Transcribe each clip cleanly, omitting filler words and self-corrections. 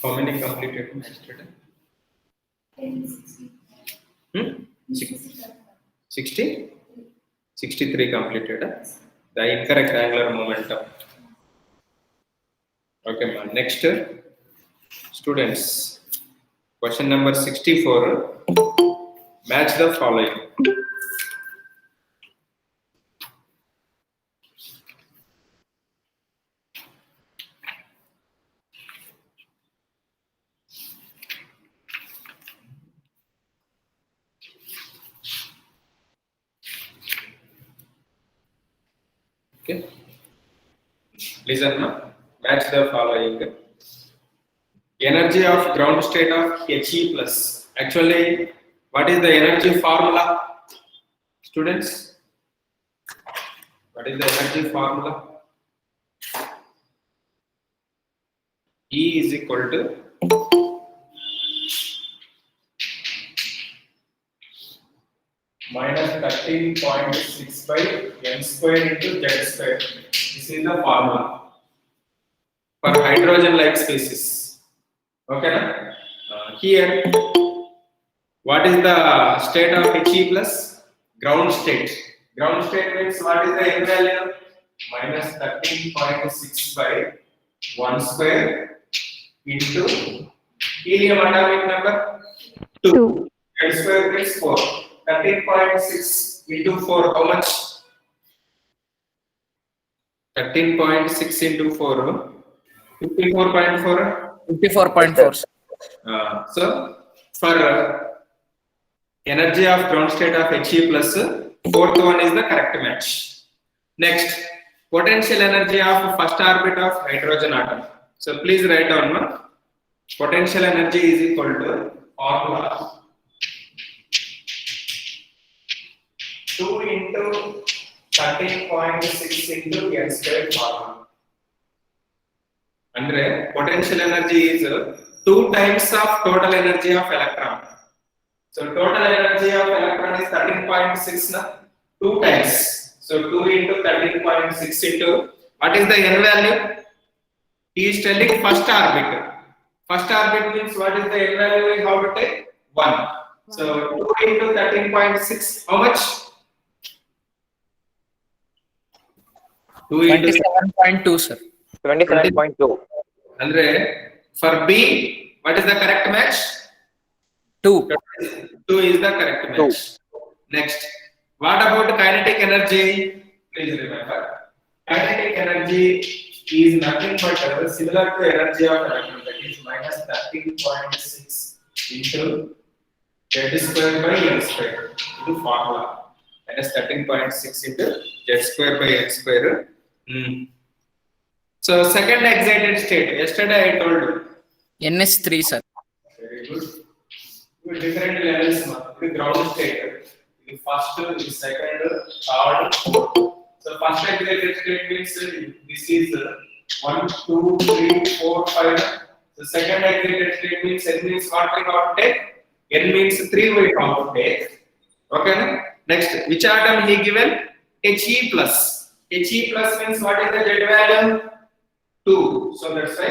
How many completed yesterday? 60? 63 completed. The incorrect angular momentum. Okay, ma. Next, students. Question number 64. Match the following. Okay. Listen, na. Match the following. Energy of ground state of He plus. Actually, what is the energy formula? Students, what is the energy formula? E is equal to minus 13.6 by n square into z square. This is the formula for hydrogen-like species. Okay, na? Here, what is the state of He plus? Ground state. Ground state means what is the n value? Minus 13.6 by 1 square into helium atomic number 2. Z square means 4. 13.6 into 4, how much? 13.6 into 4, 54.4. 54.4. So, for energy of ground state of He plus, fourth one is the correct match. Next, potential energy of first orbit of hydrogen atom. So, please write down, ma. Potential energy is equal to formula 2 into 13.6 into n square formula. Andre, potential energy is 2 times of total energy of electron. So total energy of electron is 13.6 na? 2 times. So 2 into 13.6 into, what is the n value? He is telling first orbit. First orbit means what is the n value we have to take? 1. So 2 into 13.6, how much? 27.2, sir. 27.2. Andre, for B, what is the correct match? 2. 2 is the correct match. Next, what about kinetic energy? Please remember, kinetic energy is nothing but similar to energy of electron, that is minus 13.6 into z square by n square into formula. Minus 13.6 into z square by n square. So second excited state, yesterday I told you. NS3, sir. Very good. With different levels, the ground state. The first, the second, third, fourth. So first excited state means this is 1, 2, 3, 4, 5. The second excited state means n means what we have to take? N means 3 we have to take. Okay. Next, which atom he given? He plus. He plus means what is the z value? 2. So that's why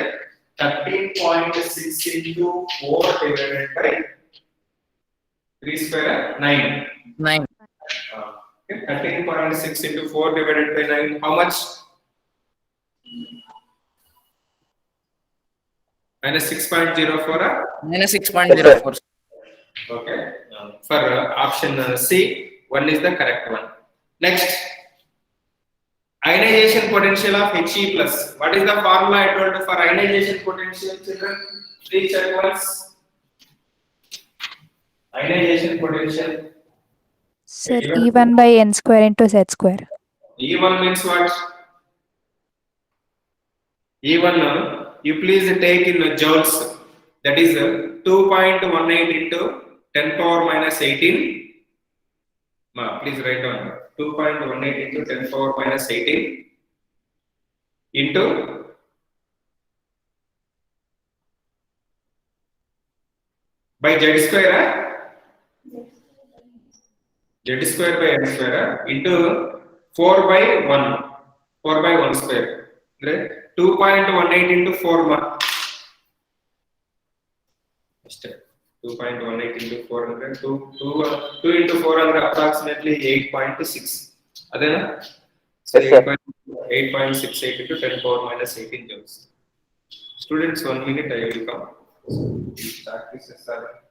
13.6 into 4 divided by 3 square 9. 9. Okay, 13.6 into 4 divided by 9. How much? Minus 6.04. Minus 6.04. Okay. For option C, 1 is the correct one. Next, ionization potential of He plus. What is the formula I told you for ionization potential, children? Please check once. Ionization potential. Sir, E1 by n square into z square. E1 means what? E1, you please take in joules. That is 2.18 into 10 power minus 18. Please write down 2.18 into 10 power minus 18 into by z square. Z square by n square into 4 by 1. 4 by 1 square. Right? 2.18 into 4. Just 2.18 into 400. 2 into 400 approximately 8.6. Adena? So Yes, sir. 8.68 into 10 power minus 18 joules. Students, 1 minute I will come. These practices are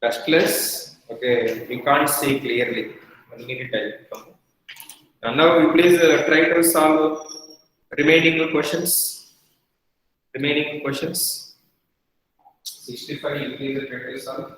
restless. Okay, we can't see clearly. 1 minute I will come. And now you please try to solve remaining questions. Remaining questions. 65 you please try to solve.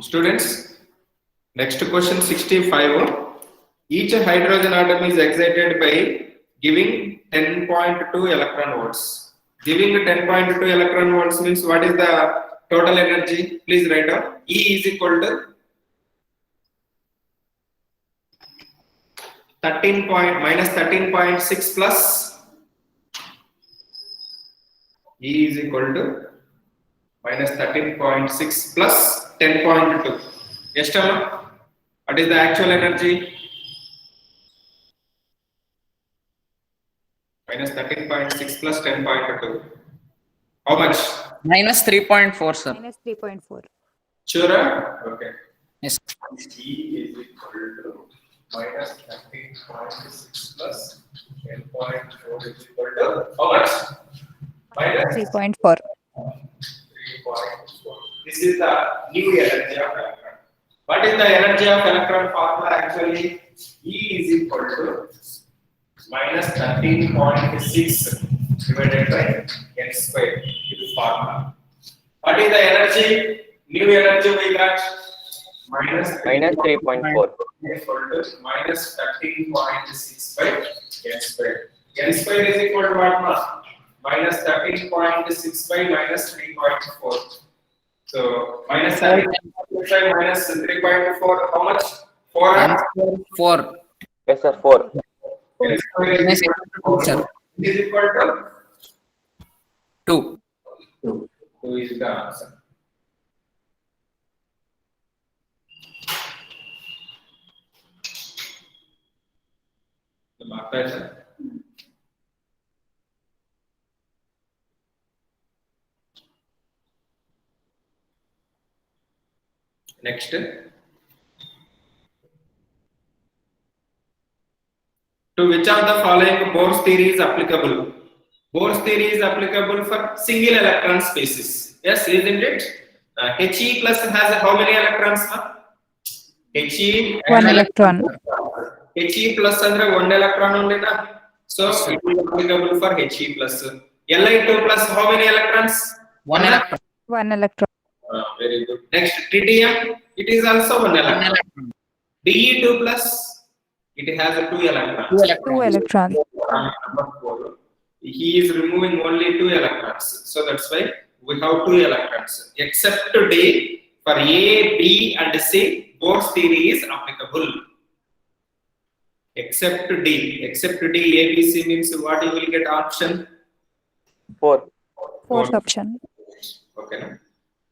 Students, next question 65. Each hydrogen atom is excited by giving 10.2 electron volts. Giving 10.2 electron volts means what is the total energy? Please write down. E is equal to 13.6 plus E is equal to minus 13.6 plus 10.2. Yes, Tama? What is the actual energy? Minus 13.6 plus 10.2. How much? Minus 3.4, sir. Minus 3.4. Sure? Okay. Yes. E is equal to minus 13.6 plus 10.4 is equal to how much? Minus 3.4. 3.4. This is the new energy of electron. What is the energy of electron formula actually? E is equal to minus 13.6 divided by n square. This is formula. What is the energy? New energy we got minus 3.4. equal to minus 13.6 by n square. N square is equal to what? Minus 13.6 by minus 3.4. So minus 13.6 minus 3.4, how much? 4. 4. Yes, sir. 4. N square is equal to 4. Sir. Is equal to 2. 2. 2 is the answer. Next. To which of the following Bohr's theory is applicable? Bohr's theory is applicable for single electron spaces. Yes, isn't it? He plus has how many electrons? He 1 electron. He plus andre 1 electron only na. So it is applicable for He plus. Li2 plus how many electrons? 1 electron. 1 electron. Very good. Next, tritium, it is also 1 electron. De2 plus, it has 2 electrons. 2 electrons. Number 4. He is removing only 2 electrons. So that's why we have 2 electrons. Except D, for A, B, and C, Bohr's theory is applicable. Except D. Except D, A, B, C means what you will get option? 4. Fourth option. Okay.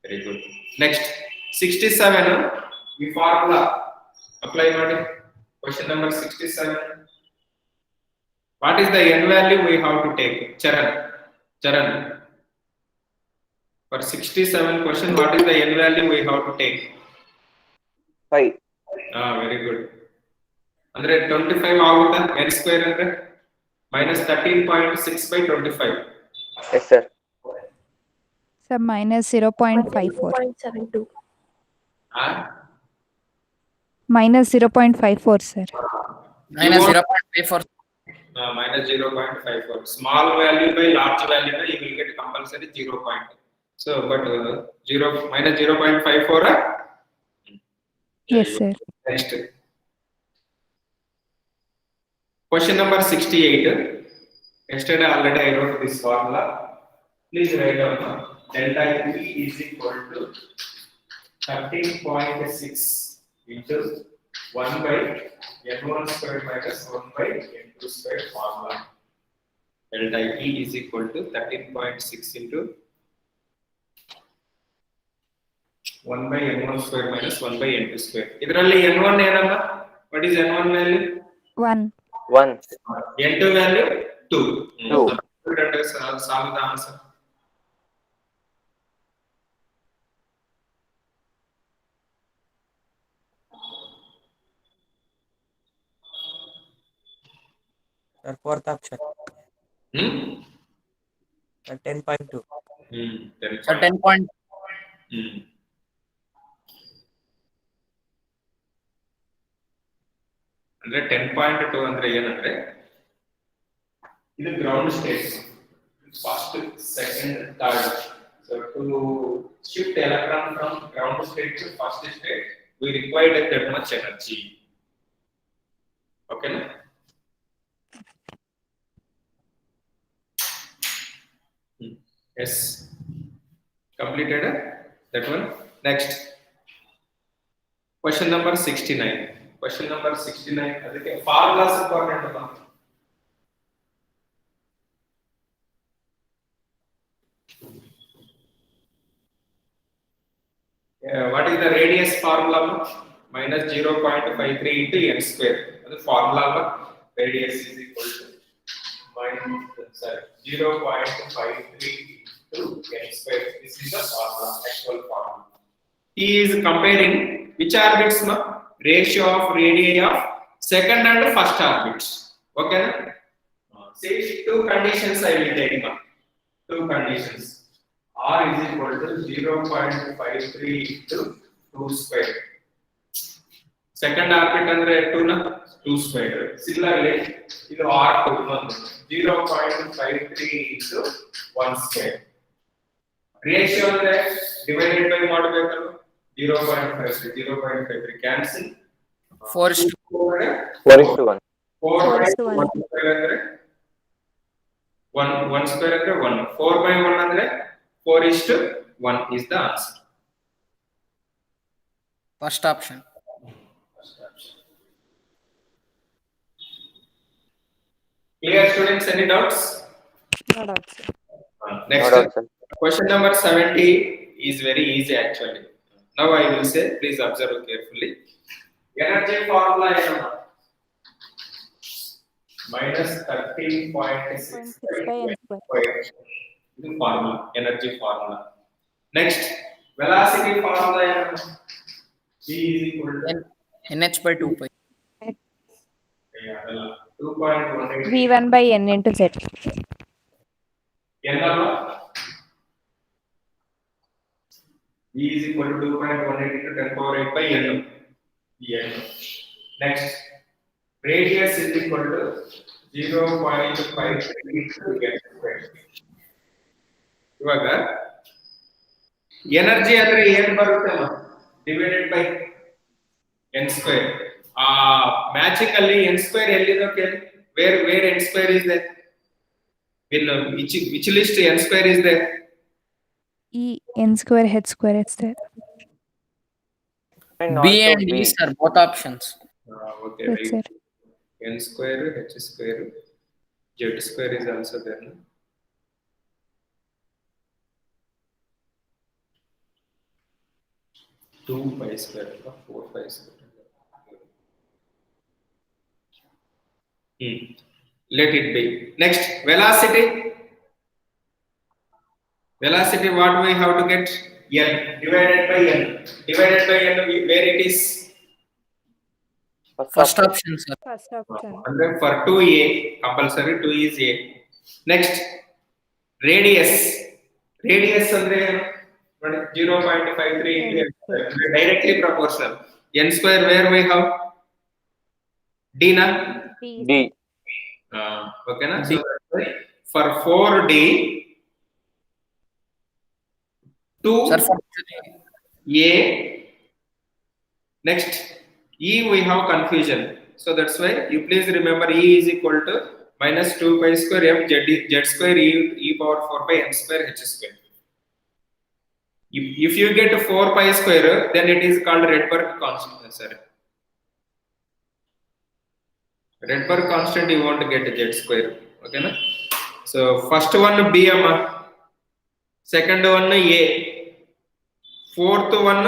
Very good. Next, 67. The formula. Apply ಮಾಡಿ. Question number 67. What is the n value we have to take? Charan. For 67 question, what is the n value we have to take? 5. Very good. ಅಂದ್ರೆ 25 ಆಗುತ್ತಾ n square ಅಂದ್ರೆ minus 13.6 by 25. Yes, sir. Sir, minus 0.54. 0.72. Ah? Minus 0.54, sir. minus You 0.54. minus 0.54. Small value by large value, you will get compulsory 0 point. So, but 0 minus 0.54. Yes, sir. Next. Question number 68. Yesterday already I wrote this formula. Please write down. Delta E is equal to 13.6 into 1 by n1 square minus 1 by n2 square formula. Delta E is equal to 13.6 into 1 by n1 square minus 1 by n2 square. ಇದರಲ್ಲಿ n1 ಏನಮ್ಮ? What is n1 value? 1. 1. n2 value 2. 2. Solve the answer. Sir, fourth option. Sir, 10.2. 10 So 10 point. ಅಂದ್ರೆ 10.2 ಅಂದ್ರೆ ಏನಂದ್ರೆ ಇದು ground state first second third so to shift electron from ground state to first state we required that much energy. Okay na? Yes, completed that one. Next, question number 69. Question number 69 ಅದಕ್ಕೆ formulas important ಅಲ್ಲ. What is the radius formula? Minus 0.53 into n square. That's formula. Radius is equal to minus 0.53 into n square. This is the formula, actual formula. He is comparing which orbits, ma? Ratio of radii of second and first orbits. Okay? See, two conditions I will take. Ma. Two conditions. R is equal to 0.53 into 2 square. Second orbit andre 2 na 2 square. Similarly, idu R2 0.53 into 1 square. Ratio andre divided by ಮಾಡಬೇಕಲ್ಲ 0.53 cancel. 4:1. 4:1. 4 square andre 1 square andre 1. 4 by 1 andre 4:1 is the answer. First option. Clear, students? Any doubts? No doubt, sir. Next, No doubt, sir. question number 70 is very easy actually. Now I will say, please observe carefully. Energy formula is minus 13.6 by n square. This is formula, energy formula. Next, velocity formula is V is equal to NH by 2 pi. 2.18 V1 by n into z. n alva V is equal to 2.18 into 10 power 8 by n. n. Next, radius is equal to 0.53 into n square. ಇವಾಗ energy ಅಂದ್ರೆ ಏನು ಬರುತ್ತಲ್ಲ divided by n square. Matching ಅಲ್ಲಿ n square ಎಲ್ಲಿದೆ ಕೇಳಿ. where n square is there? In which list n square is there? E n square h square it's there. And B also and B. E, sir, both options. Okay, Yes, right. sir. N square, h square, z square is also there. No? Two pi square, 4 pi square. Let it be. Next, velocity. Velocity, what we have to get? N divided by N. Divided by N, where it is? First option, sir. First option. 100 for 2A. Compulsory 2 is A. Next, radius. Radius andre 0.53 into N square. Directly proportional. N square where we have? D na? D. Okay na? D. So that's why for 4D, Sir, 2 A. Next, E we have confusion. So that's why you please remember E is equal to minus 2 pi square f z square e power 4 by n square h square. If you get 4 pi square, then it is called Rydberg constant. Sorry. Rydberg constant you want to get z square. Okay na? So first one B amma. Second one A. Fourth one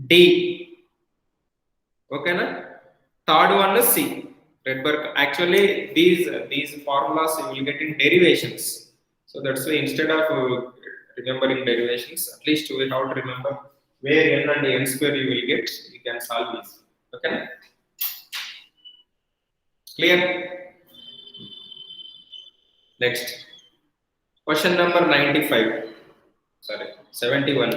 D. Okay na? Third one is C. Rydberg. Actually, these formulas you will get in derivations. So that's why instead of remembering derivations, at least we have to remember where n and n square you will get. You can solve this. Okay na? Clear? Next. Question number 95. Sorry, 71.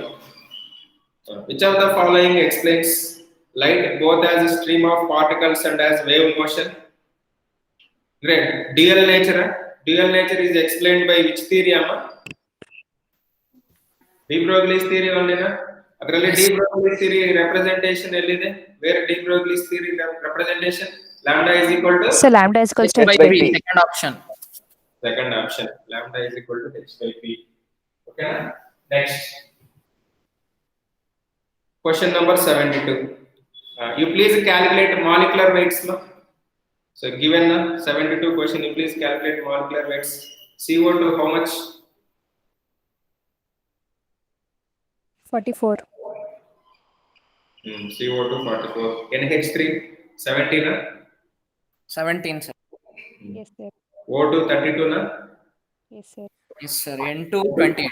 Which of the following explains light both as a stream of particles and as wave motion? Great. Dual nature. Dual nature is explained by which theory, Amma? De Broglie's theory only, na? Adrally De Broglie's theory representation ellide. Where De Broglie's theory representation? Lambda is equal to? So lambda is equals to H by h by P, p. second option. Second option. Lambda is equal to h by p. Okay, na? Next. Question number 72. You please calculate molecular weights. No? So given the 72 question, you please calculate molecular weights. CO2 how much? 44. CO2 44. NH3 17 na? 17, sir. Yes, sir. O2 32 na? Yes, sir. Yes, sir. N2, 28.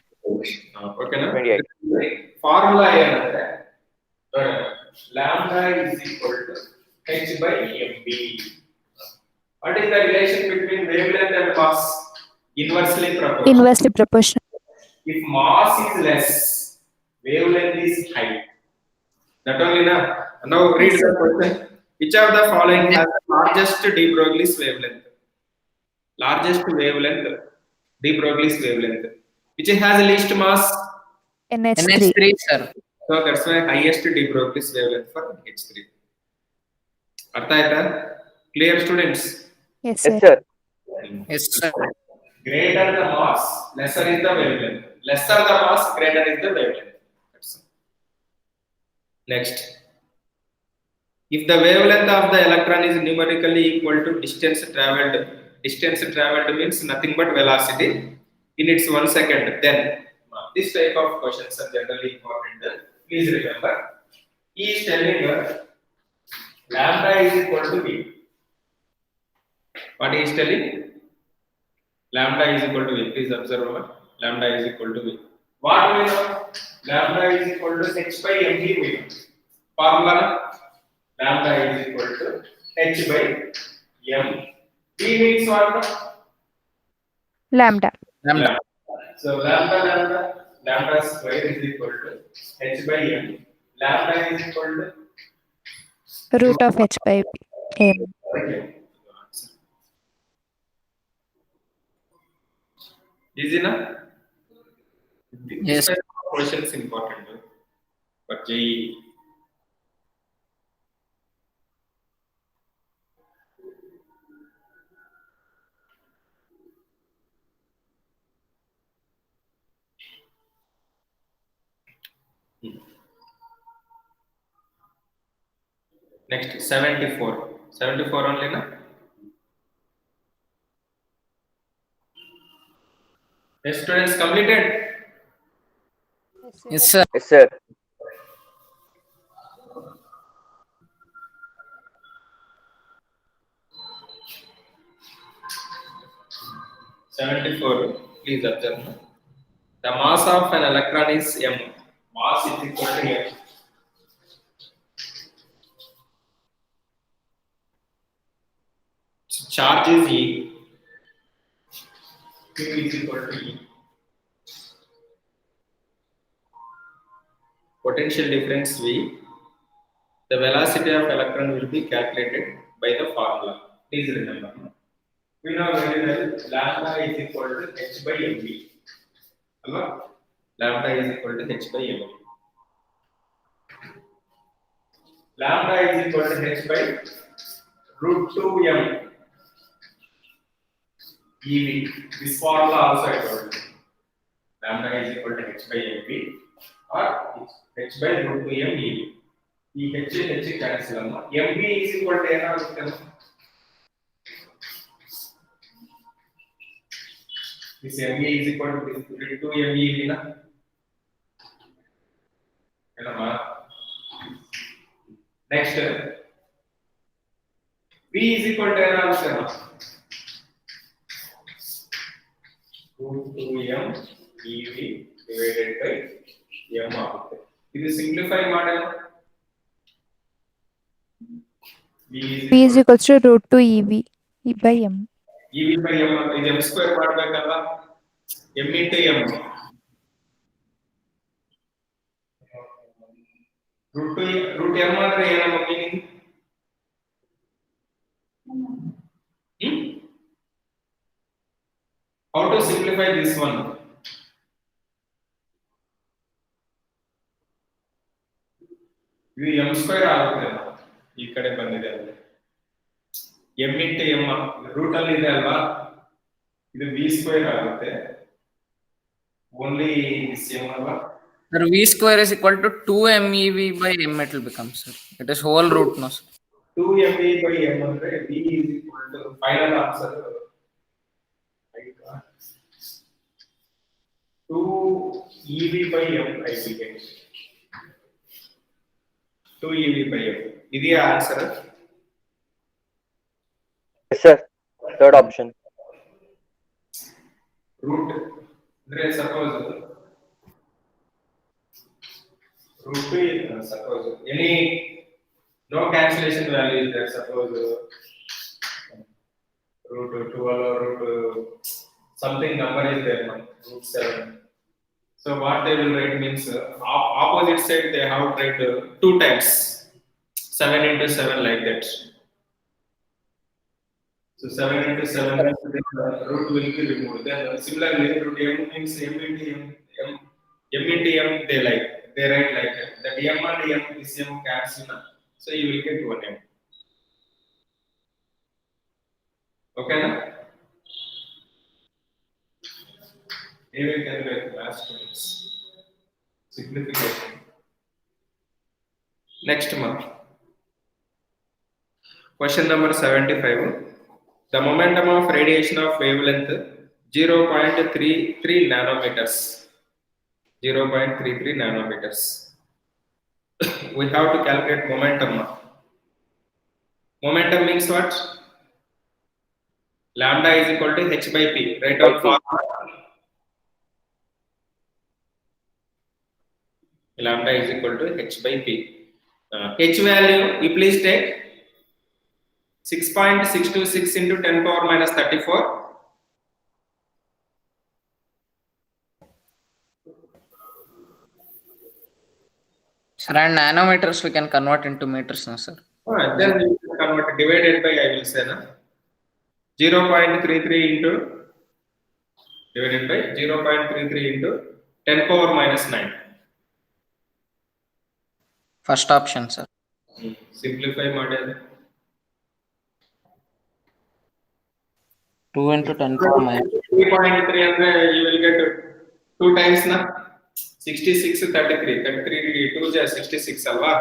Okay na? 28. Formula ಏನಂದ್ರೆ lambda is equal to h by mb. What is the relation between wavelength and mass? Inversely proportional. Inversely proportional. If mass is less, wavelength is high. That only na. Now read the question. Which of the following has the largest de Broglie's wavelength? Largest wavelength, de Broglie's wavelength. Which has least mass? NH3. NH3, sir. So that's why highest de Broglie's wavelength for H3. Artha aita? Clear, students? Yes, Yes, sir. sir. Yes, sir. Greater the mass, lesser is the wavelength. Lesser the mass, greater is the wavelength. That's all. Next. If the wavelength of the electron is numerically equal to distance traveled means nothing but velocity in its 1 second, then this type of questions are generally important. Please remember, he is telling us lambda is equal to v. What he is telling? Lambda is equal to v. Please observe one. Lambda is equal to v. What we know? Lambda is equal to h by mg we know. Formula lambda is equal to h by m. V means what? Lambda. Lambda. So lambda square is equal to h by m. Lambda is equal to Root of h by m. Easy na? Yes. This type of question is important for JEE. Next 74. 74 only na? Yes, students completed. Yes, sir. Yes, sir. 74. Please observe. The mass of an electron is m. Mass is equal to m. So charge is E. Q is equal to E. Potential difference V. The velocity of electron will be calculated by the formula. Please remember. We know very well lambda is equal to h by mv. Lambda is equal to h by mv. Lambda is equal to h by root 2m ev. This formula also I told you. Lambda is equal to h by mv or h by root 2m ev. ಈ h cancel amma. mv is equal to ಏನಾಗುತ್ತೆ? This mv is equal to root 2m ev na. ಏನಮ್ಮ? Next, V is equal to ಏನಾಗುತ್ತೆ? root 2m ev divided by m ಆಗುತ್ತೆ. ಇದು simplify ಮಾಡೋಣ. P is equals to root 2 EV E by M. EV by m ಇದು m square ಮಾಡಬೇಕಲ್ಲ, m into m. root m ಅಂದ್ರೆ ಏನಮ್ಮ meaning? How to simplify this one? ಇದು m square ಆಗುತ್ತೆ, ಈ ಕಡೆ ಬಂದಿದೆ ಅಂದ್ರೆ m into m ರೂಟ್ ಅಲ್ಲಿ ಇದೆ ಅಲ್ವಾ, ಇದು v ಸ್ಕ್ವೇರ್ ಆಗುತ್ತೆ. ಓನ್ಲಿ this m ಅಲ್ವಾ? Sir, V square is equal to 2 MeV by M it will become, sir. It is whole root, no, sir. 2 mv by m ಅಂದ್ರೆ v is equal to final answer 2 ev by m I will get 2 ev by m. ಇದೆಯಾ answer? Yes, sir. Third option. Root ಅಂದ್ರೆ suppose root 2 suppose any no cancellation value is there, suppose root 12 or root something number is there, root 7. So what they will write means opposite side they have tried 2 times 7 into 7 like that. So 7 into 7 root will be removed. Then similarly root m means m into m they like. They write like that. That m and m is m cancel, so you will get 1m. Okay na? Here we can write last ones. Signification. Next month. Question number 75. The momentum of radiation of wavelength 0.33 nanometers. 0.33 nanometers. We have to calculate momentum. Momentum means what? Lambda is equal to h by p. Write out formula. Lambda is equal to h by p. H value, you please take 6.626 into 10 power minus 34. Sir, and nanometers we can convert into meters, no, sir. Then you can convert divided by, I will say, 0.33 into divided by 0.33 into 10 power minus 9. First option, sir. Simplify model. 2 into 10 power minus 3.3 and you will get 2 times na 66 33 2 is 66 alva.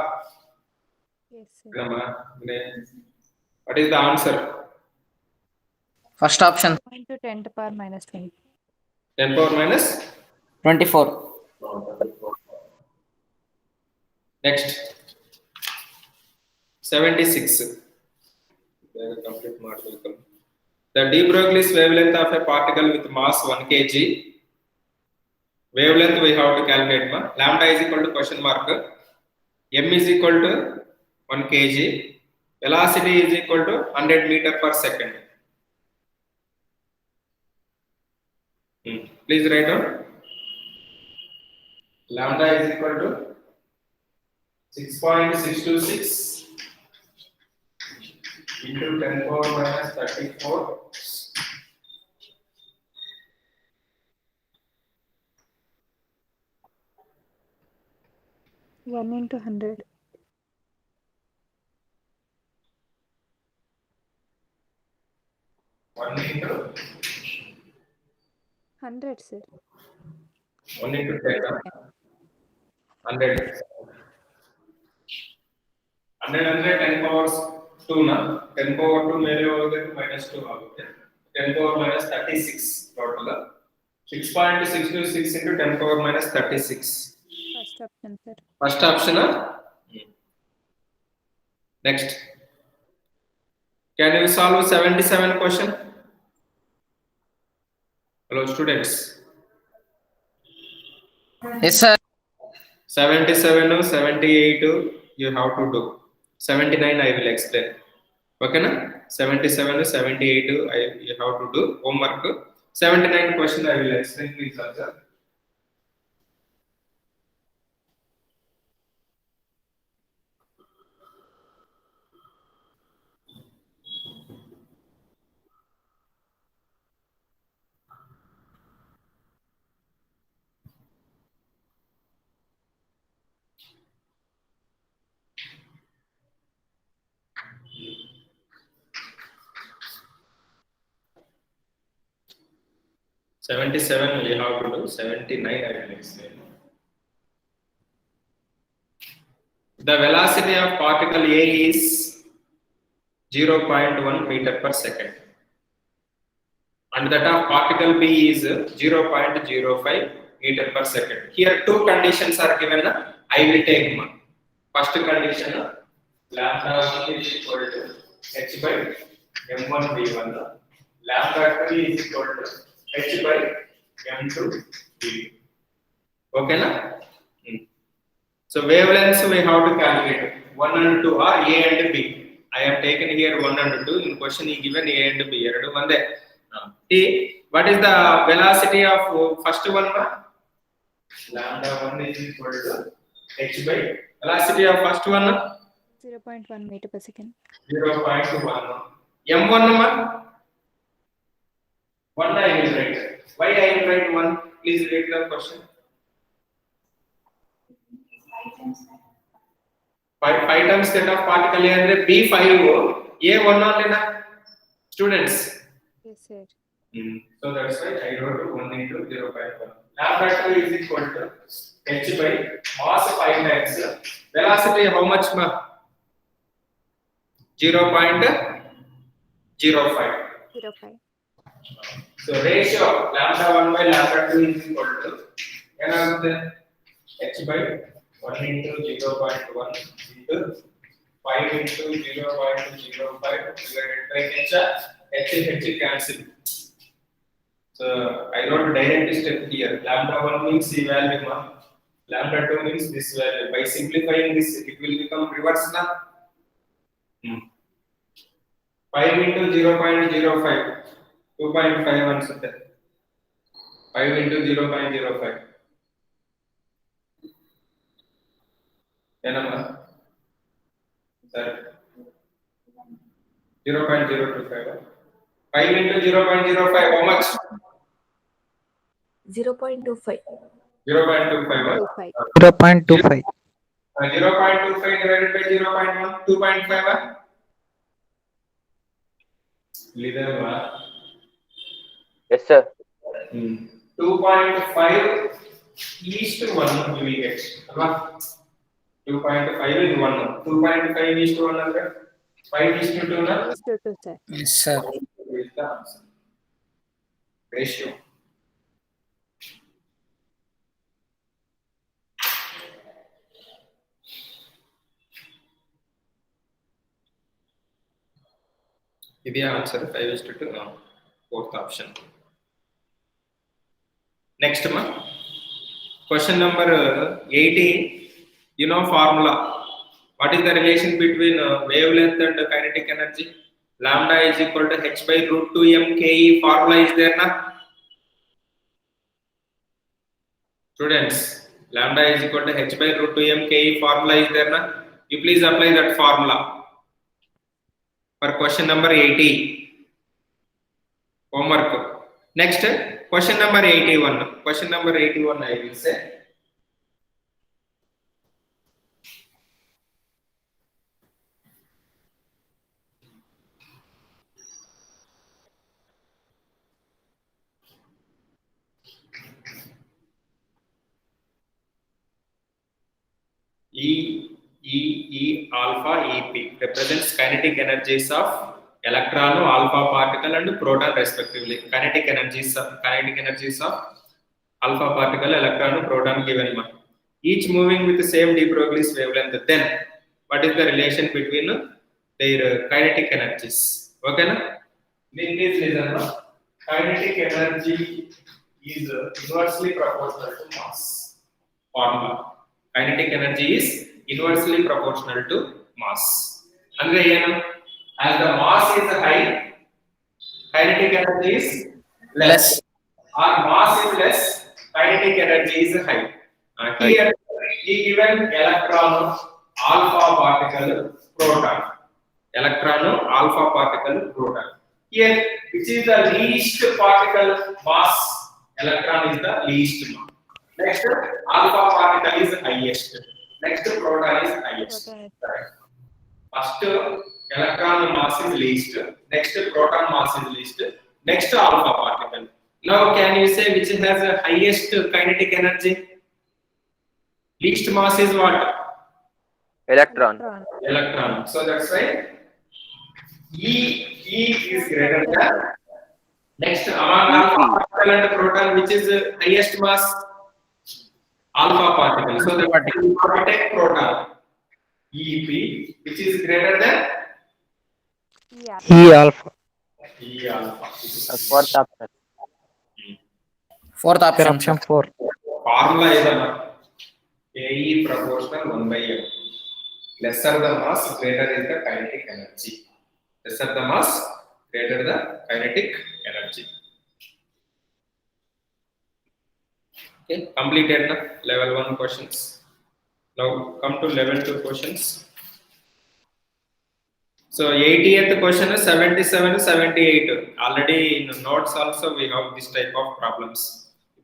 Yes, sir. What is the answer? First option. Into 10 to power minus 20. 10 power minus 24. next 76. Complete model. The de Broglie's wavelength of a particle with mass 1 kg. Wavelength we have to calculate. Lambda is equal to question mark. M is equal to 1 kg. Velocity is equal to 100 meter per second. Please write down. Lambda is equal to 6.626 into 10 power minus 34 1 into 100. 1 into 100, sir. 1 into 10 100 100 ಅಂದರೆ 10 powers 2 na 10 power 2 ಮೇಲೆ ಹೋದ್ರೆ -2 ಆಗುತ್ತೆ 10 power minus 36 total 6.626 into 10 power minus 36 First option, sir. first option next can you solve 77 question hello students Yes, sir. 77 78 you have to do 79 I will explain okay na 77 78 you have to do homework 79 question I will explain please answer $77 we have to do 79 I will explain the velocity of particle A is 0.1 meter per second and that of particle B is 0.05 meter per second here two conditions are given I will take first condition lambda 1 is equal to h by m1 v1 lambda 2 is equal to h by m2 v2 okay na so wavelengths we have to calculate 1 and 2 are A and B I have taken here 1 and 2 in question is given A and B eradu onde see what is the velocity of first one lambda 1 is equal to h by velocity of first one 0.1 meter per second. 0.1 m1 1 I will write why I will write 1 please read the question 5 times that of particle A andre B5 A1 only na students Yes, sir. so that's why I wrote 1 into 0.1 lambda 2 is equal to h by mass 5 times velocity how much 0.05 0.5. so ratio lambda 1 by lambda 2 is equal to ಏನಾಗುತ್ತೆ h by 1 into 0.1 into 5 into 0.05 divided by h h cancel so I wrote direct step here lambda 1 means the value lambda 2 means this value by simplifying this it will become reverse na 5 into 0.05 2.5 ಅನ್ಸುತ್ತೆ 5 into 0.05 ಏನಮ್ಮ sir 0.025 5 into 0.05 how much 0.25. 0.25 0.25. 0.25 divided by 0.1 2.5 ಇಲ್ಲಿದೆವಾ Yes, sir. 2.5 is to 1 you will get ಅಲ್ವಾ 2.5 is 1 2.5 is to 1 ಅಂದ್ರೆ 5 is to 2 na Is to 2, sir. Yes, sir. is the answer ratio ఇది answer 5:2 fourth option. Next one, question number 18. You know formula. What is the relation between wavelength and kinetic energy? Lambda is equal to h by root 2 m ke. Formula is there na? Students, lambda is equal to h by root 2 m ke. Formula is there na? You please apply that formula for question number 80. Homework. Next, question number 81. Question number 81 I will say. E alpha EP represents kinetic energies of electron, alpha particle and proton respectively. Kinetic energies of alpha particle, electron, proton given one. Each moving with the same de Broglie's wavelength. Then, what is the relation between their kinetic energies? Okay, na? Please listen. Kinetic energy is inversely proportional to mass. Formula. Kinetic energy is inversely proportional to mass. Andre ಏನು? As the mass is high, kinetic energy is less. Or mass is less, kinetic energy is high. Here, he given electron, alpha particle, proton. Electron, alpha particle, proton. Here, which is the least particle mass? Electron is the least mass. Next, alpha particle is highest. Next, proton is highest. Correct. First, electron mass is least. Next, proton mass is least. Next, alpha particle. Now, can you say which has the highest kinetic energy? Least mass is what? Electron. Electron. So that's why E is greater than. Next, among alpha particle and proton, which is highest mass? Alpha particle. So the take proton EP, which is greater than E alpha. E alpha. Fourth option. Fourth Sir, option. option 4. Formula is KE proportional 1 by m. Lesser the mass, greater is the kinetic energy. Lesser the mass, greater the kinetic energy. Okay, completed na? Level 1 questions. Now come to level 2 questions. So 80th question is 77, 78. Already in notes also we have this type of problems.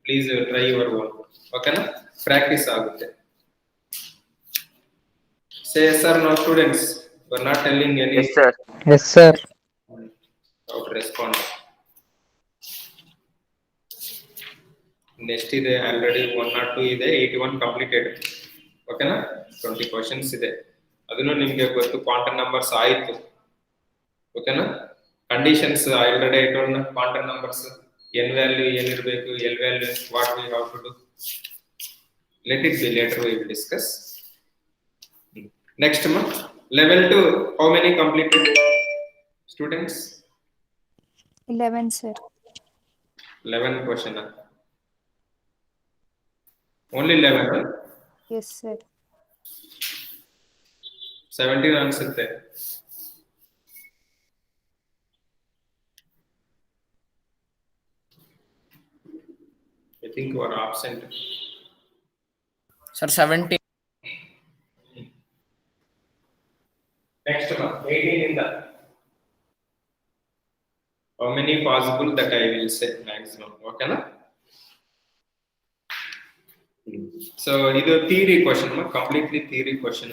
Please try your own. Okay na? Practice agutte. Say yes or no, students. We are not telling any. Yes, sir. Yes, sir. Out respond. Next ಇದೆ already 1 or 2 ಇದೆ 81 completed. ಓಕೆನಾ 20 questions ಇದೆ ಅದನ್ನು ನಿಮಗೆ ಗೊತ್ತು quantum numbers ಆಯಿತು ಓಕೆನಾ conditions already ಇಟ್ಟೋಣ ಕ್ವಾಂಟಮ್ ನಂಬರ್ಸ್ n ವ್ಯಾಲ್ಯೂ ಏನಿರಬೇಕು l value what we have to do let it be later we will discuss next month level 2 how many completed students 11, sir. 11 question only 11 Yes, sir. 17 ಅನ್ಸುತ್ತೆ I think you are absent. Sir, 17. Next one, 18 in the. How many possible that I will say maximum. Okay na? So, this is theory question, completely theory question.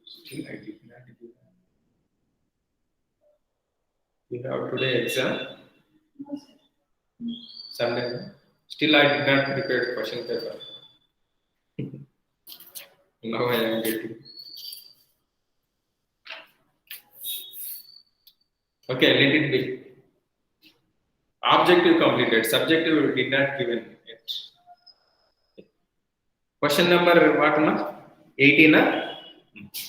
Still, I did not do that. We have today exam. Sunday. Still, I did not prepare question paper. Now I am getting. Okay, let it be. Objective completed, subjective did not given yet. Question number what na? 18 na?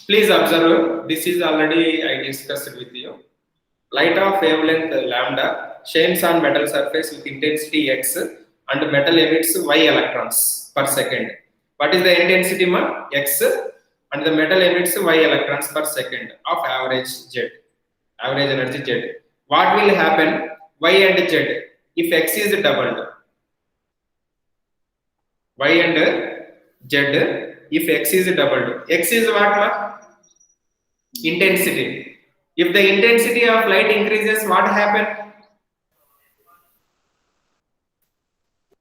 Please observe, this is already I discussed with you. Light of wavelength lambda shines on metal surface with intensity x and metal emits y electrons per second. What is the intensity ma? X, and the metal emits y electrons per second of average Z, average energy Z. What will happen y and Z if x is doubled? Y and Z if x is doubled. X is what ma? Intensity. If the intensity of light increases, what happen?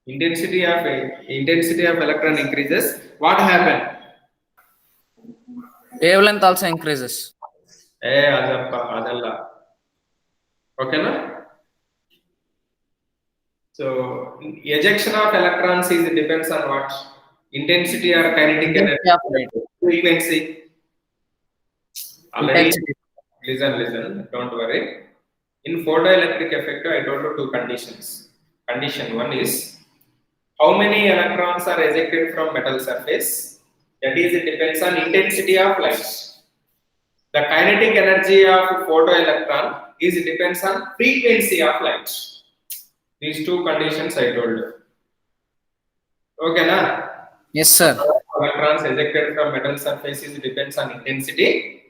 Intensity of electron increases. What happen? Wavelength also increases. Adalla. Okay, na? So ejection of electrons is depends on what? Intensity or kinetic Intensity of energy? light. Frequency. Already. Intensity. Listen. Don't worry. In photoelectric effect, I told you two conditions. Condition one is how many electrons are ejected from metal surface. That is, it depends on intensity of light. The kinetic energy of photoelectron is depends on frequency of light. These two conditions I told you. Okay, na? Yes, sir. Electrons ejected from metal surface is depends on intensity.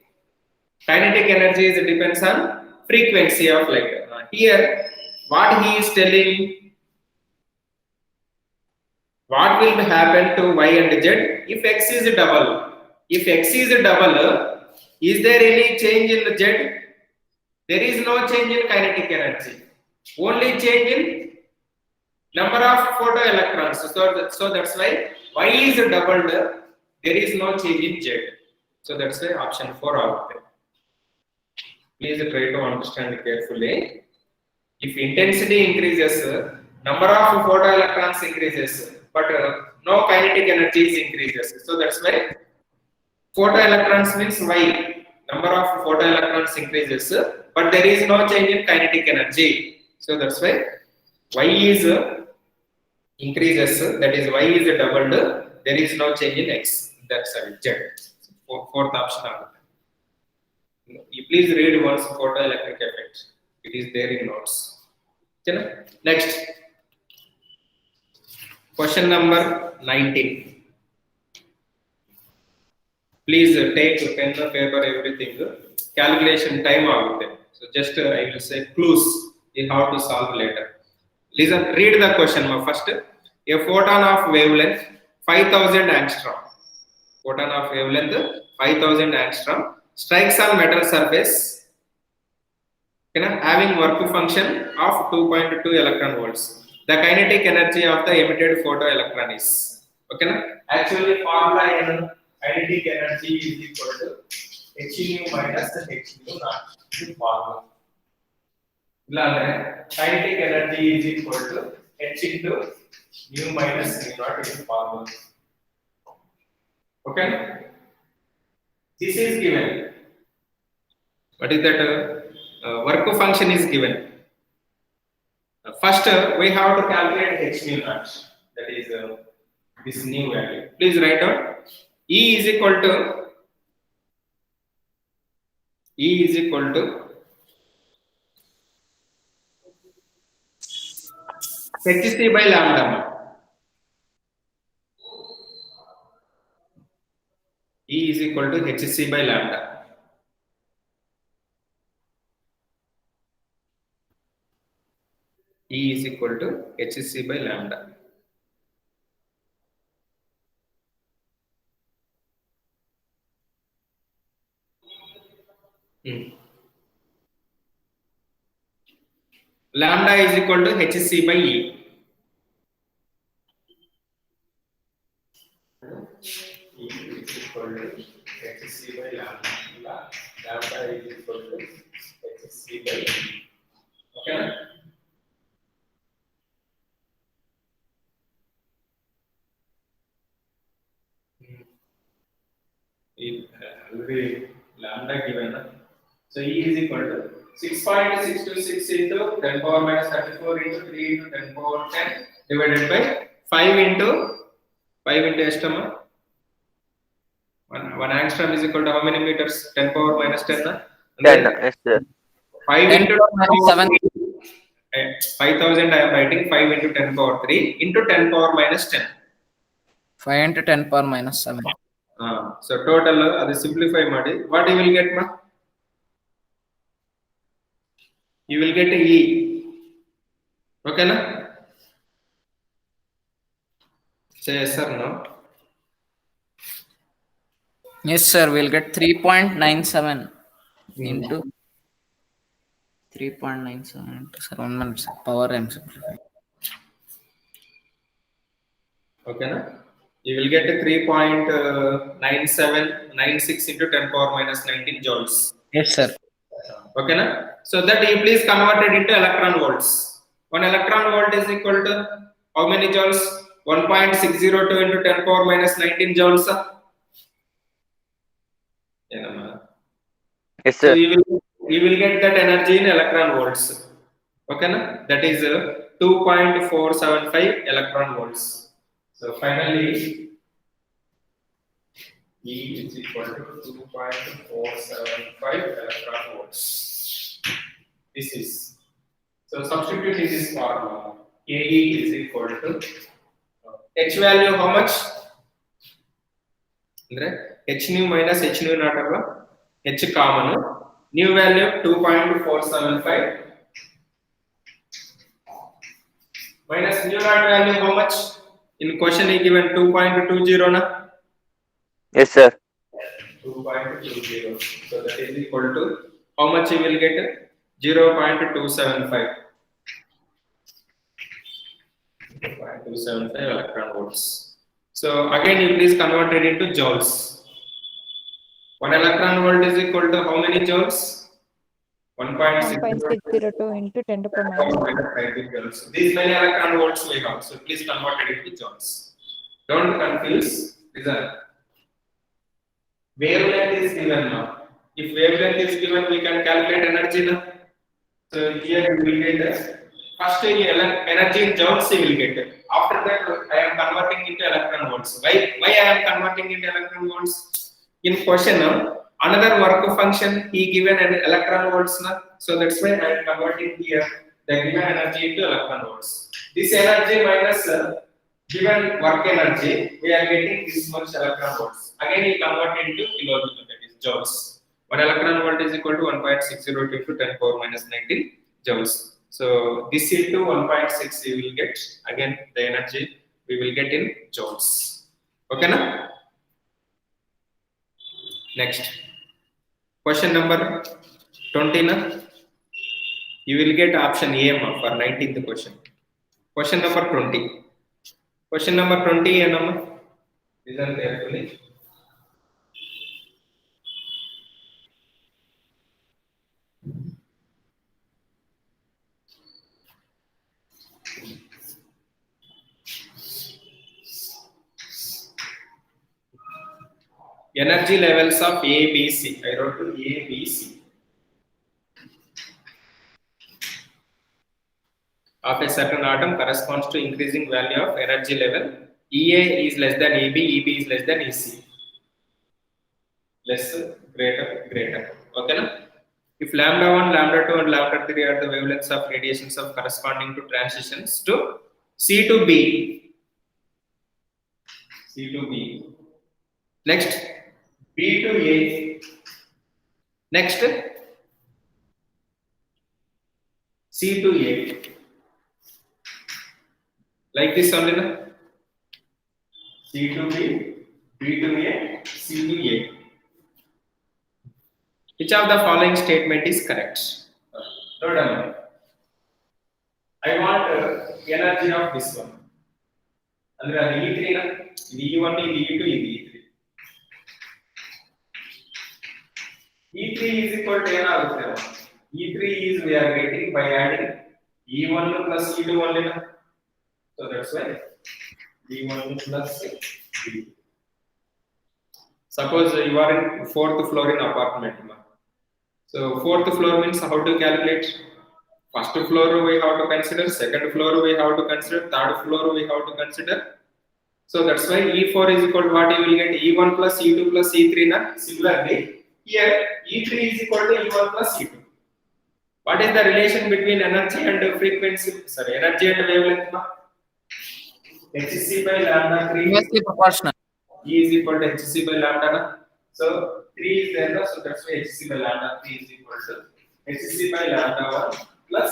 Kinetic energy is depends on frequency of light. Here, what he is telling, what will happen to y and z if x is double? If x is double, is there any change in the z? There is no change in kinetic energy. Only change in number of photoelectrons. So that's why y is doubled. There is no change in z. So that's why option 4 out there. Please try to understand carefully. If intensity increases, number of photoelectrons increases, but no kinetic energy is increases. So that's why photoelectrons means y. Number of photoelectrons increases, but there is no change in kinetic energy. So that's why y is increases. That is y is doubled. There is no change in x. That's z. Fourth option. You please read once photoelectric effect. It is there in notes. Next. Question number 19. Please take pen, paper, everything. Calculation time agutte. So just I will say clues. You have to solve later. Listen, read the question first. A photon of wavelength 5000 angstrom. Photon of wavelength 5000 angstrom strikes on metal surface, having work function of 2.2 electron volts. The kinetic energy of the emitted photoelectron is, actually formula in kinetic energy is equal to h nu minus h nu naught. This formula. Kinetic energy is equal to h into nu minus nu naught is formula. Okay. This is given. What is that? Work function is given. First, we have to calculate h nu naught. That is this new value. Please write down. E is equal to hc by lambda. E is equal to hc by lambda. E is equal to hc by lambda. Lambda is equal to hc by E. E is equal to hc by lambda. Lambda is equal to hc by E. Okay. Already lambda given. So E is equal to 6.626 into 10 power minus 34 into 3 into 10 power 10 divided by 5 into estimate One angstrom is equal to how many meters? 10 power minus 10. 10. Yes, sir. 5 10 into power 10 minus power 7. 3. 5000 I am writing 5 into 10 power 3 into 10 power minus 10. 5 into 10 power minus 7. So total ಅದು simplify ಮಾಡಿ what you will get ma? You will get E. Okay na? Say yes or no? Yes, sir. We'll get 3.97 into 3.97 into 7 minutes. Power M simplified. Okay na? You will get 3.9796 into 10 power minus 19 joules. Yes, sir. Okay na? So that you please convert it into electron volts. 1 electron volt is equal to how many joules? 1.602 into 10 power minus 19 joules. Yes, So sir. you will get that energy in electron volts. Okay na? That is 2.475 electron volts. So finally E is equal to 2.475 electron volts. This is. So substitute in this formula. Ke is equal to H value how much? H nu minus H nu not alva. H common. New value 2.475 minus new not value how much? In question is given 2.20 na. Yes, sir. 2.20. So that is equal to how much you will get? 0.275. 0.275 electron volts. So again you please convert it into joules. 1 electron volt is equal to how many joules? 1.602 into 10 to the power minus 19 joules. These many electron volts we have. So please convert it into joules. Don't confuse. Listen. Wavelength is given now. If wavelength is given, we can calculate energy now. So here we will get first energy in joules we will get. After that I am converting into electron volts. Why I am converting into electron volts? In question another work function he given an electron volts na. So that's why I am converting here the given energy into electron volts. This energy minus given work energy we are getting this much electron volts. Again we convert into kilojoule, that is joules. 1 electron volt is equal to 1.602 into 10 power minus 19 joules. So this into 1.6 you will get again the energy we will get in joules. Okay na? Next question number 20 na. You will get option A for 19th question. Question number 20. Question number 20 enamma. Listen carefully. Energy levels of A, B, C. I wrote to A, B, C. Of a certain atom corresponds to increasing value of energy level. EA is less than EB, EB is less than EC. Less, greater. Okay na? If lambda 1, lambda 2 and lambda 3 are the wavelengths of radiations of corresponding to transitions to C to B. C to B. Next, B to A. Next, C to A. Like this only na? C to B, B to A, C to A. Which of the following statement is correct? Note down. I want energy of this one. Andre E3 na? E1, E2, E3. E3 is equal to E3 is we are getting by adding E1 plus E2 only na? So that's why E1 plus E2. Suppose you are in 4th floor in apartment. So 4th floor means how to calculate? First floor we have to consider, second floor we have to consider, third floor we have to consider. So that's why E4 is equal to what you will get E1 plus E2 plus E3 na. Similarly, here E3 is equal to E1 plus E2. What is the relation between energy and frequency? Sorry, energy and wavelength na? hc by lambda 3 Inversely proportional. E is equal to hc by lambda na. So 3 is there na, so that's why hc by lambda 3 is equal to hc by lambda 1 plus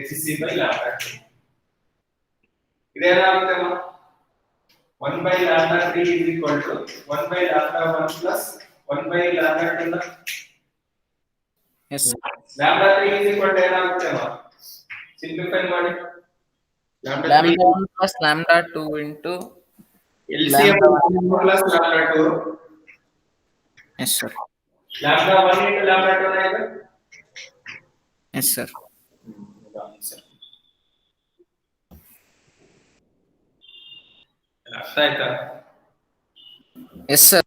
hc by lambda 2. ಇದೇನಾಗುತ್ತೆ 1 by lambda 3 is equal to 1 by lambda 1 plus 1 by lambda 2 na. Yes. Lambda 3 is equal to ಏನಾಗುತ್ತೆ simplify ಮಾಡಿ lambda 3 Lambda 1 plus lambda 2 into LCM lambda 1 plus lambda 2 yes sir. lambda 1 into lambda 2 na ಇದು Yes sir. ಅರ್ಥ ಆಯ್ತಾ Yes sir.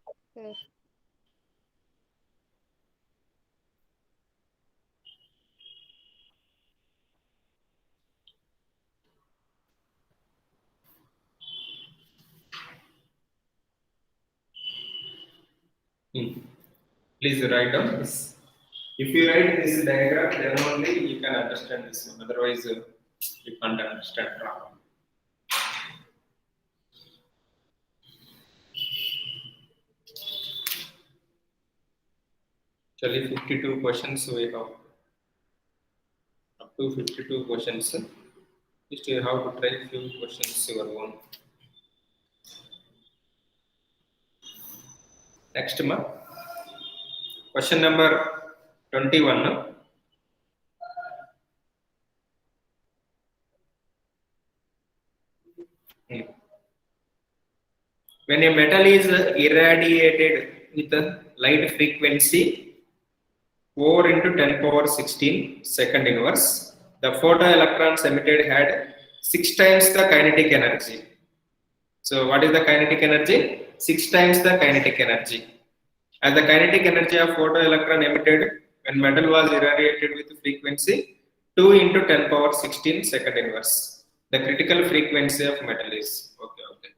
Please write down this. If you write this diagram, then only you can understand this one. Otherwise, you can't understand properly. Actually, 52 questions we have. Up to 52 questions. Just you have to try few questions your own. Next month. Question number 21. When a metal is irradiated with a light frequency 4 into 10 power 16 second inverse, the photoelectrons emitted had 6 times the kinetic energy. So what is the kinetic energy? 6 times the kinetic energy. As the kinetic energy of photoelectron emitted when metal was irradiated with frequency 2 into 10 power 16 second inverse. The critical frequency of metal is okay.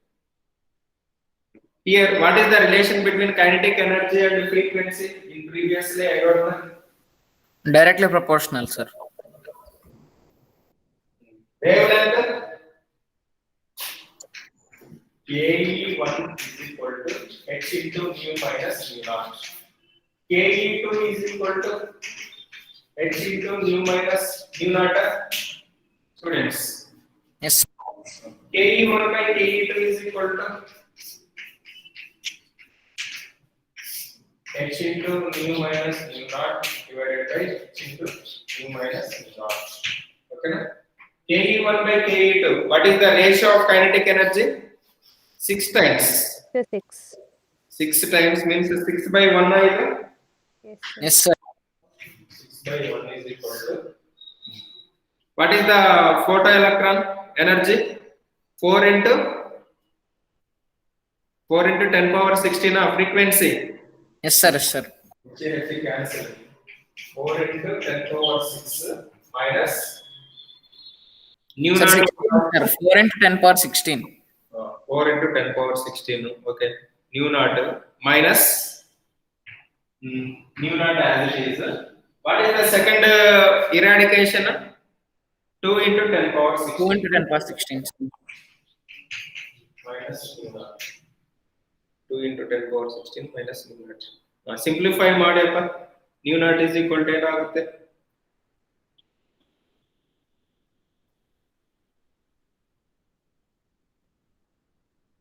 Here, what is the relation between kinetic energy and frequency? In previously, I don't know. Directly proportional sir. Wavelength KE1 is equal to h into mu minus mu naught. KE2 is equal to h into mu minus mu naught. Students. Yes. KE1 by KE2 is equal to h into mu minus mu naught divided by h into mu minus mu naught. Okay, na? KE1 by KE2. What is the ratio of kinetic energy? 6 times. 6. 6 times means 6 by 1 na idu? Yes. Yes sir. 6 by 1 is equal to. What is the photoelectron energy? 4 into 10 power 16 frequency. Yes sir. Yes sir. Cancel. 4 into 10 power 6 minus nu Sir, naught. 16, sir. 4 into 10 power 16. 4 into 10 power 16. Okay. Nu naught minus nu naught as it is. What is the second eradication? 2 into 10 power 16. 2 into 10 power 16. Minus nu naught. 2 into 10 power 16 minus nu naught. Simplify ಮಾಡಿಯಪ್ಪ nu naught is equal to ಏನಾಗುತ್ತೆ?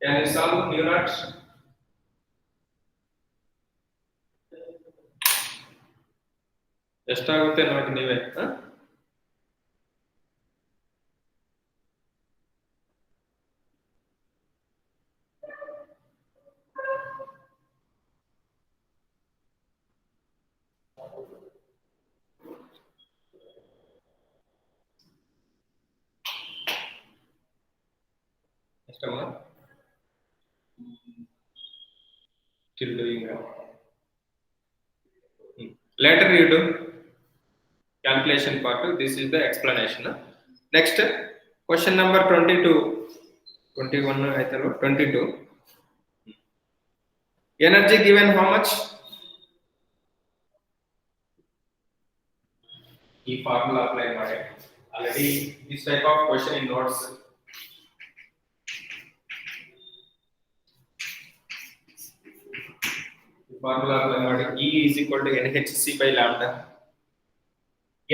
Can you solve nu naught? ಎಷ್ಟಾಗುತ್ತೆ ನೋಡಿ ನೀವೇ. Still doing that. Later you do calculation part. This is the explanation. Next, question number 22. 21 ಆಯ್ತಲ್ವ 22. Energy given how much? ಈ formula apply ಮಾಡಿ. Already this type of question in notes. Formula apply ಮಾಡಿ. E is equal to NHC by lambda.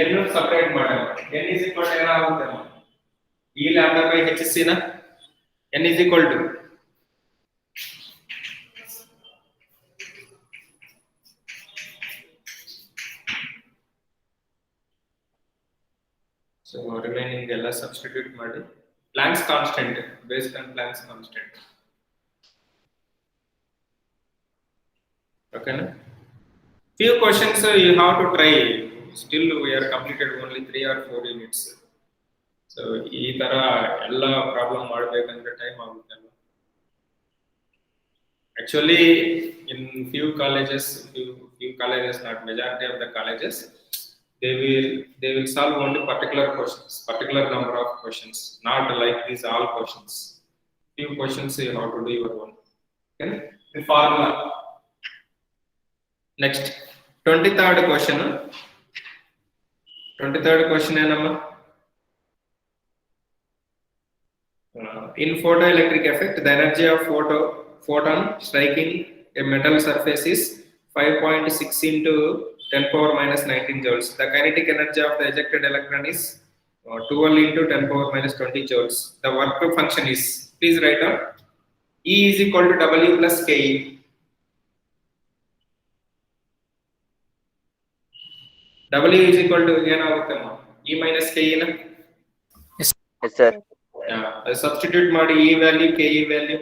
n separate ಮಾಡೋಣ. n is equal to ಏನಾಗುತ್ತೆ? E lambda by HC ನ n is equal to so remaining ಎಲ್ಲ substitute ಮಾಡಿ. Planck's constant based on Planck's constant. Okay na? Few questions you have to try. Still we are completed only 3 or 4 units. So ಈ ತರ ಎಲ್ಲ problem ಮಾಡಬೇಕಂದ್ರೆ time ಆಗುತ್ತೆ. Actually in few colleges not majority of the colleges they will solve only particular questions, particular number of questions, not like these all questions. Few questions you have to do your own. Okay, the formula. Next 23rd question. 23rd question ಏನಮ್ಮ? In photoelectric effect, the energy of photon striking a metal surface is 5.6 into 10 power minus 19 joules. The kinetic energy of the ejected electron is 12 into 10 power minus 20 joules. The work function is, please write down. E is equal to W plus Ke. W is equal to ಏನಾಗುತ್ತಮ್ಮ? E minus Ke na? Yes, sir. Substitute ಮಾಡಿ E value, Ke value.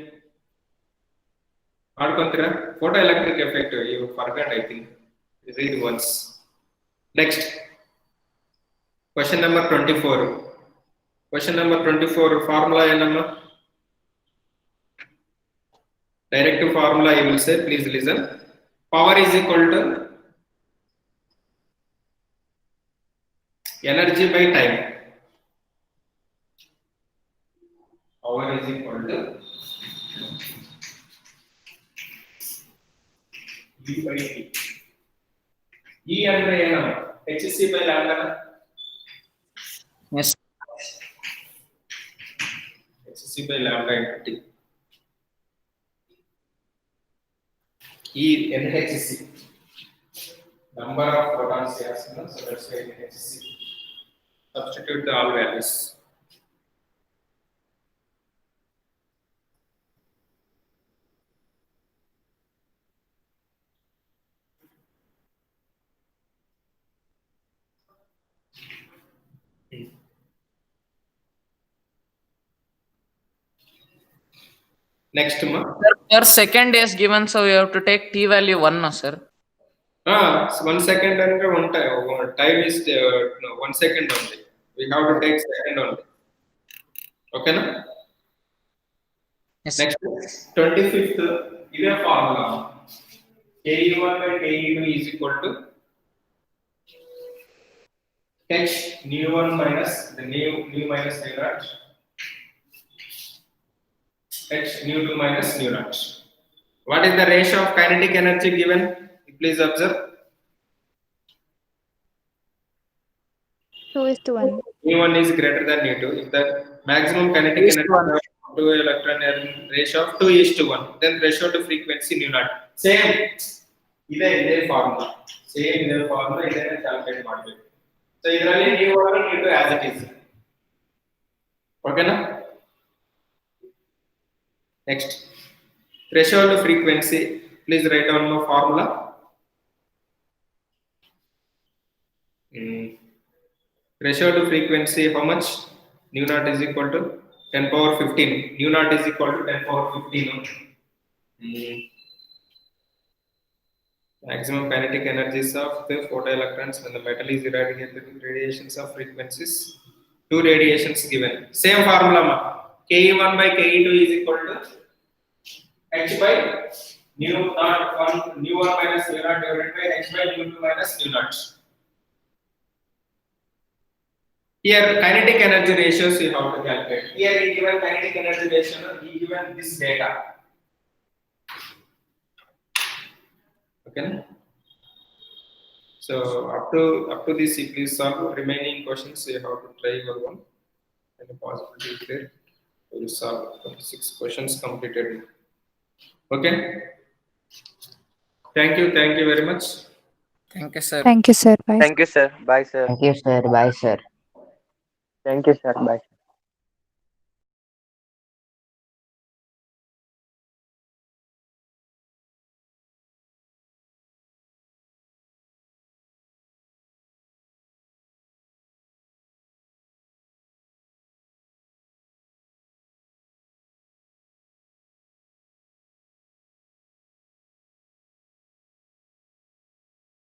ಮಾಡ್ಕೊಂತೀರಾ? Photo electric effect you forgot, I think. Read once. Next, question number 24. Question number 24 formula ಏನಮ್ಮ? Direct formula I will say, please listen. Power is equal to energy by time. Power is equal to V by T. E ಅಂದ್ರೆ ಏನಮ್ಮ? HC by lambda. Yes. HC by lambda into T. E NHC. Number of protons here, so that's why NHC. Substitute the all values. Next ma. Per second is given, so we have to take t value 1, no sir? So 1 second under one time is no, 1 second only. We have to take second only. Okay na? Yes. Next 25th is a formula. Ke1 by Ke2 is equal to h nu 1 minus the nu minus nu naught h nu 2 minus nu naught. What is the ratio of kinetic energy given? Please observe. 2:1. Nu1 is greater than nu2. If the maximum kinetic energy to electron ratio of 2:1, then ratio to frequency nu naught. Same. Ide formula. Same ide formula idenne calculate ಮಾಡಬೇಕು. So ಇದರಲ್ಲಿ nu1 nu2 as it is. Okay na? Next, threshold frequency. Please write down the formula. Threshold frequency, how much? Nu naught is equal to 10 power 15. Nu naught is equal to 10 power 15. Maximum kinetic energies of the photoelectrons when the metal is irradiated with radiations of frequencies. Two radiations given. Same formula. Ke1 by Ke2 is equal to h by nu naught 1 nu 1 minus nu naught divided by h by nu 2 minus nu naught. Here, kinetic energy ratios you have to calculate. Here, we given kinetic energy ratio, we given this data. Okay. So up to this, if you solve remaining questions, you have to try your one. Any possibility is there? You will solve 6 questions completed. Okay. Thank you very much. Thank you, sir. Thank you, sir. Bye. Thank you, sir. Bye, sir. Thank you, sir. Bye, sir. Thank you, sir. Bye.